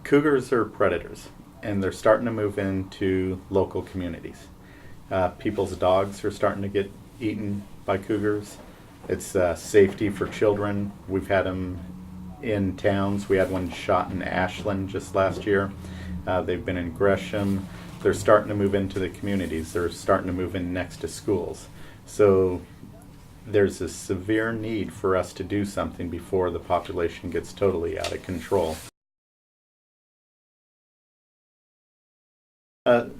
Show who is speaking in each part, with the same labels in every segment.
Speaker 1: Cougars are predators, and they're starting to move into local communities. People's dogs are starting to get eaten by cougars. It's safety for children. We've had them in towns. We had one shot in Ashland just last year. They've been in Gresham. They're starting to move into the communities. They're starting to move in next to schools. So there's a severe need for us to do something before the population gets totally out of control.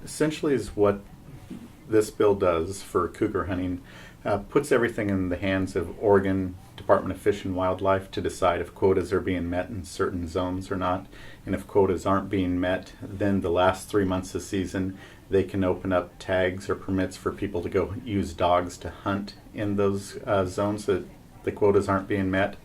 Speaker 1: Essentially is what this bill does for cougar hunting, puts everything in the hands of Oregon Department of Fish and Wildlife to decide if quotas are being met in certain zones or not. And if quotas aren't being met, then the last 3 months of season they can open up tags or permits for people to go use dogs to hunt in those zones that the quotas aren't being met.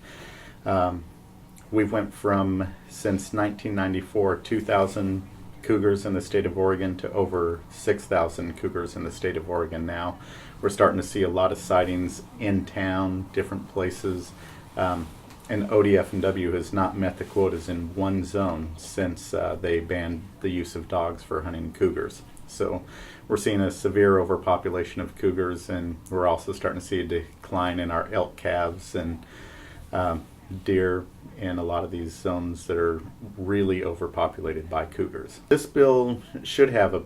Speaker 1: We've went from, since 1994, 2,000 cougars in the state of Oregon to over 6,000 cougars in the state of Oregon now. We're starting to see a lot of sightings in town, different places, and ODF&W has not met the quotas in one zone since they banned the use of dogs for hunting cougars. So we're seeing a severe overpopulation of cougars, and we're also starting to see a decline in our elk calves and deer in a lot of these zones that are really overpopulated by cougars. This bill should have a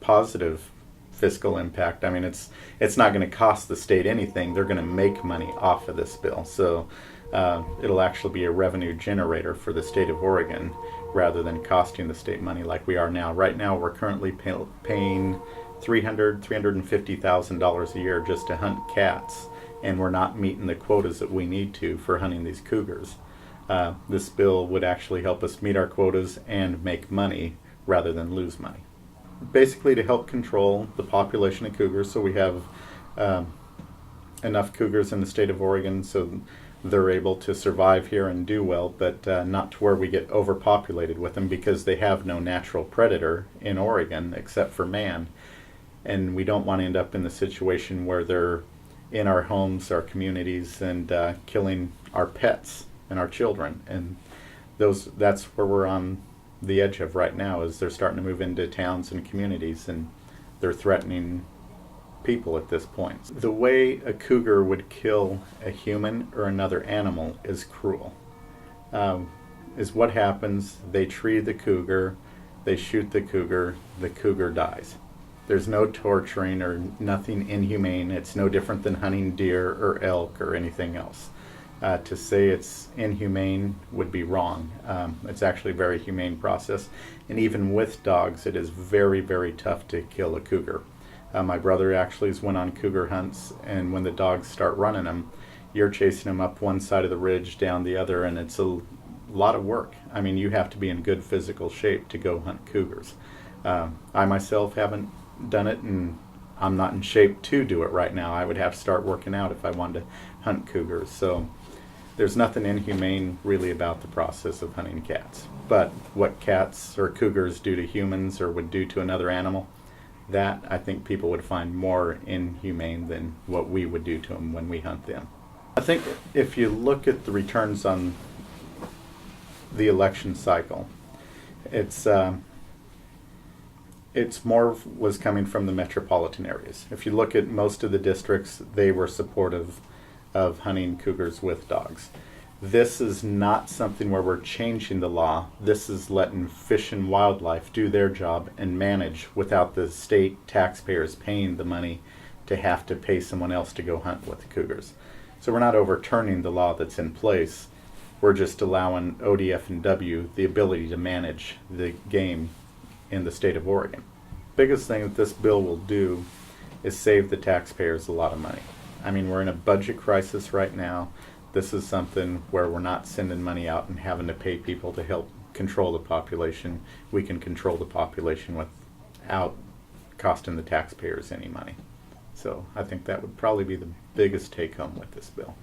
Speaker 1: positive fiscal impact. I mean, it's not going to cost the state anything. They're going to make money off of this bill. So it'll actually be a revenue generator for the state of Oregon rather than costing the state money like we are now. Right now, we're currently paying $350,000 a year just to hunt cats, and we're not meeting the quotas that we need to for hunting these cougars. This bill would actually help us meet our quotas and make money rather than lose money. Basically to help control the population of cougars, so we have enough cougars in the state of Oregon so they're able to survive here and do well, but not to where we get overpopulated with them, because they have no natural predator in Oregon except for man. And we don't want to end up in the situation where they're in our homes, our communities, and killing our pets and our children. And that's where we're on the edge of right now, is they're starting to move into towns and communities, and they're threatening people at this point. The way a cougar would kill a human or another animal is cruel. Is what happens: they tree the cougar, they shoot the cougar dies. There's no torturing or nothing inhumane. It's no different than hunting deer or elk or anything else. To say it's inhumane would be wrong. It's actually a very humane process. And even with dogs, it is very, very tough to kill a cougar. My brother actually has went on cougar hunts, and when the dogs start running them, you're chasing them up one side of the ridge, down the other, and it's a lot of work. I mean, you have to be in good physical shape to go hunt cougars. I myself haven't done it, and I'm not in shape to do it right now. I would have to start working out if I wanted to hunt cougars. So there's nothing inhumane really about the process of hunting cats. But what cats or cougars do to humans or would do to another animal, that I think people would find more inhumane than what we would do to them when we hunt them. I think if you look at the returns on the election cycle, it's more was coming from the metropolitan areas. If you look at most of the districts, they were supportive of hunting cougars with dogs. This is not something where we're changing the law. This is letting Fish and Wildlife do their job and manage without the state taxpayers paying the money to have to pay someone else to go hunt with the cougars. So we're not overturning the law that's in place. We're just allowing ODF&W the ability to manage the game in the state of Oregon. Biggest thing that this bill will do is save the taxpayers a lot of money. I mean, we're in a budget crisis right now. This is something where we're not sending money out and having to pay people to help control the population. We can control the population without costing the taxpayers any money. So I think that would probably be the biggest take home with this bill.